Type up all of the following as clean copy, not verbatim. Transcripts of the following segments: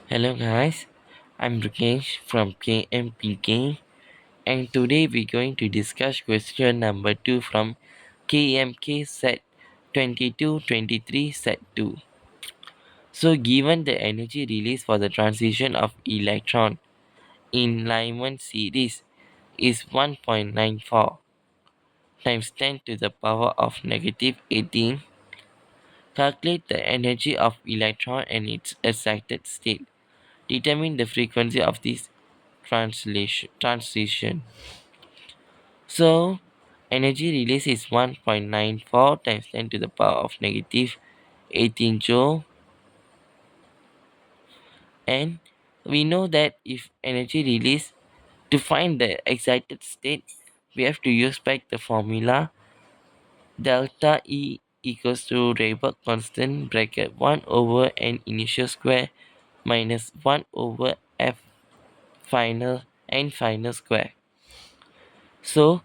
Hello guys, I'm Rukesh from KMPK and today we're going to discuss question number 2 from KMK set 2223 set 2. So given the energy release for the transition of electron in Lyman series is 1.94 times 10 to the power of negative 18, calculate the energy of electron and its excited state. Determine the frequency of this transition. So energy release is 1.94 times 10 to the power of negative 18 joule, and we know that if energy release, to find the excited state we have to use back the formula delta E equals to Rayburg constant bracket 1 over n initial square minus 1 over f final and final square. So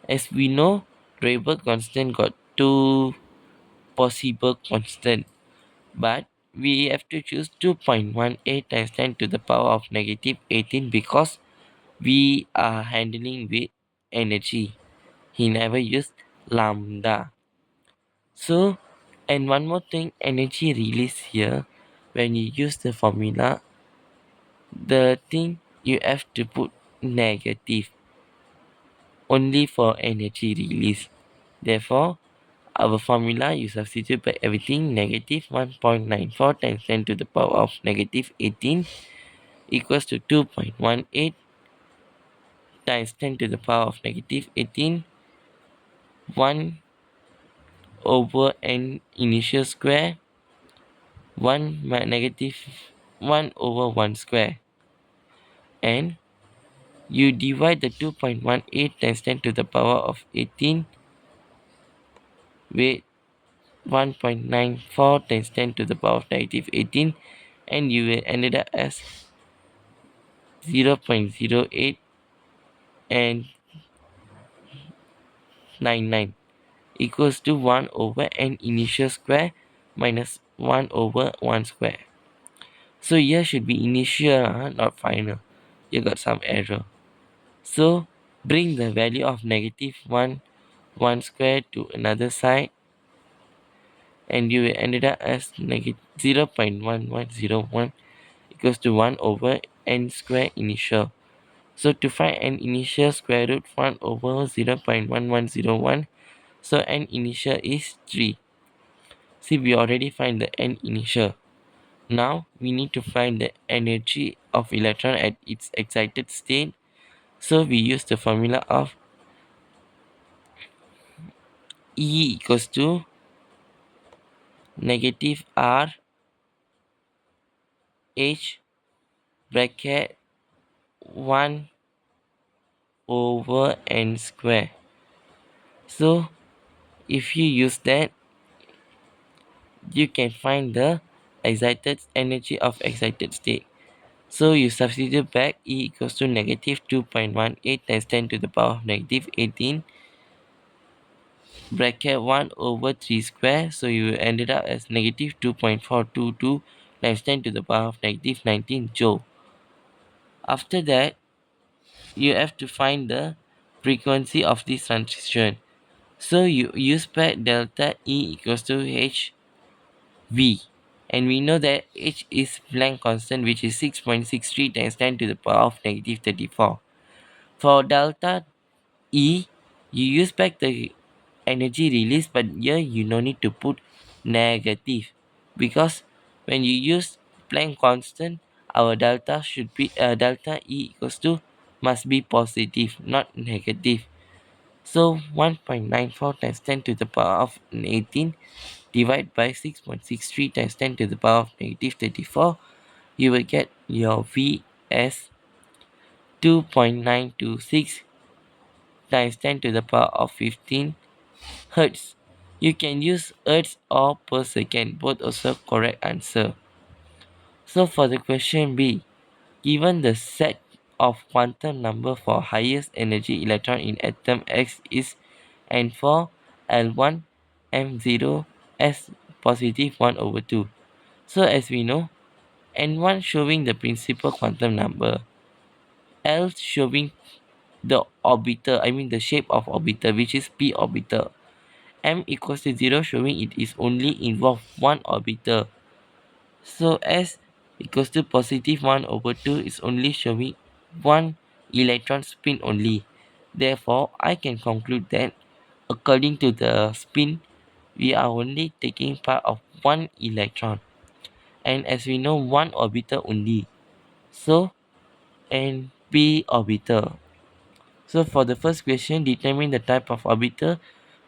as we know, Rayburg constant got two possible constant, but we have to choose 2.18 times 10 to the power of negative 18 because we are handling with energy. He never used lambda. So, and one more thing, energy release here, when you use the formula, the thing you have to put negative only for energy release. Therefore, our formula, you substitute by everything, negative 1.94 times 10 to the power of negative 18 equals to 2.18 times 10 to the power of negative 18, 1 over n initial square, 1 over 1 square. And you divide the 2.18 times 10 to the power of 18 with 1.94 times 10 to the power of negative 18, and you will ended up as 0.08 and 99 equals to 1 over n initial square minus 1 over 1 square. So here should be initial, not final. You got some error. So bring the value of negative 1 square to another side, and you will ended up as negative 0.1101 equals to 1 over n square initial. So to find n initial, square root 1 over 0.1101. So n initial is 3. See, we already find the n initial. Now we need to find the energy of electron at its excited state. So we use the formula of E equals to negative R H bracket 1 over n square. So if you use that, you can find the excited energy of excited state. So you substitute back E equals to negative 2.18 times 10 to the power of negative 18 bracket 1 over 3 square. So you ended up as negative 2.422 times 10 to the power of negative 19 joule. After that, you have to find the frequency of this transition. So you use back delta E equals to H V, and we know that H is Planck constant, which is 6.63 times 10 to the power of negative 34. For delta E, you use back the energy release, but here you no need to put negative, because when you use Planck constant, our delta should be delta E equals to must be positive, not negative. So 1.94 times 10 to the power of 18 divided by 6.63 times 10 to the power of negative 34, you will get your V as 2.926 times 10 to the power of 15 hertz. You can use hertz or per second, both also correct answer. So for the question B, given the set of quantum number for highest energy electron in atom X is N4 L1 M0 S positive 1 over 2. So as we know, and one showing the principal quantum number, L showing the orbital, I mean the shape of orbital, which is p orbital, m equals to 0 showing it is only involve one orbital. So s equals to positive 1 over 2 is only showing one electron spin only. Therefore, I can conclude that according to the spin, we are only taking part of one electron. And as we know, one orbital only. So, and p orbital. So for the first question, determine the type of orbital.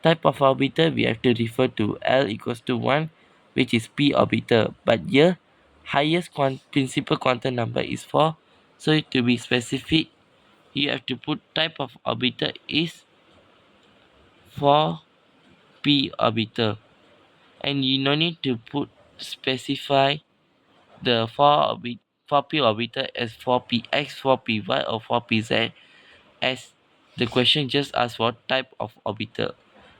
Type of orbital, we have to refer to L equals to 1, which is p orbital. But here, highest principal quantum number is 4. So to be specific, you have to put type of orbital is 4p orbital. And you no need to put specify the 4p orbital as 4px, 4py, or 4pz, as the question just asks for type of orbital.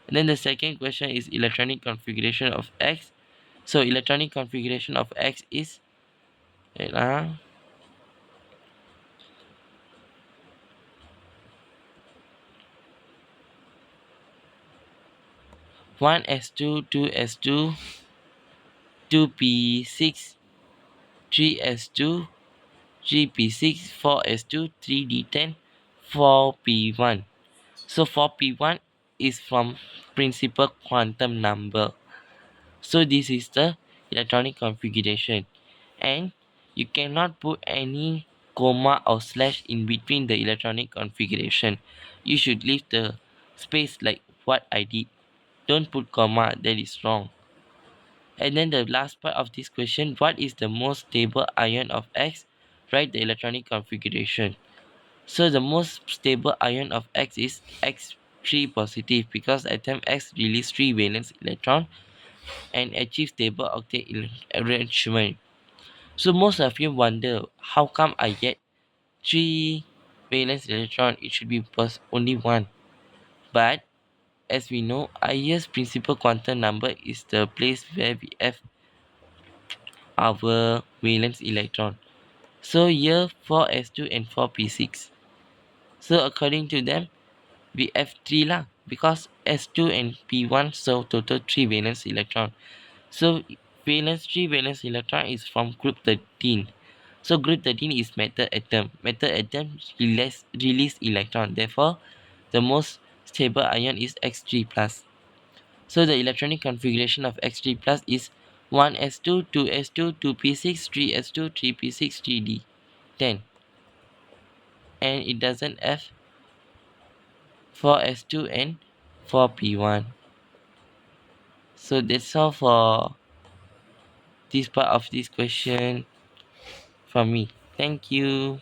And then the second question is electronic configuration of X. So electronic configuration of X is wait, 1s2, 2s2, 2p6, 3s2, 3p6, 4s2, 3d10, 4p1. So 4p1 is from principal quantum number. So this is the electronic configuration, and you cannot put any comma or slash in between the electronic configuration. You should leave the space like what I did. Don't put comma, that is wrong. And then the last part of this question, what is the most stable ion of X? Write the electronic configuration. So the most stable ion of X is X3 positive, because atom X release 3 valence electron and achieve stable octet arrangement. So most of you wonder, how come I get 3 valence electron? It should be only 1. But as we know, highest principal quantum number is the place where we have our valence electron. So here 4s2 and 4p6. So according to them, we have 3 lah, because s2 and p1, so total 3 valence electron. So valence 3 valence electron is from group 13. So group 13 is metal atom. Metal atom release electron. Therefore, the most stable ion is X3 plus. So the electronic configuration of X3 plus is 1s2, 2s2, 2p6, 3s2, 3p6, 3d10. And it doesn't have 4s2 and 4p1. So that's all for this part of this question from me. Thank you.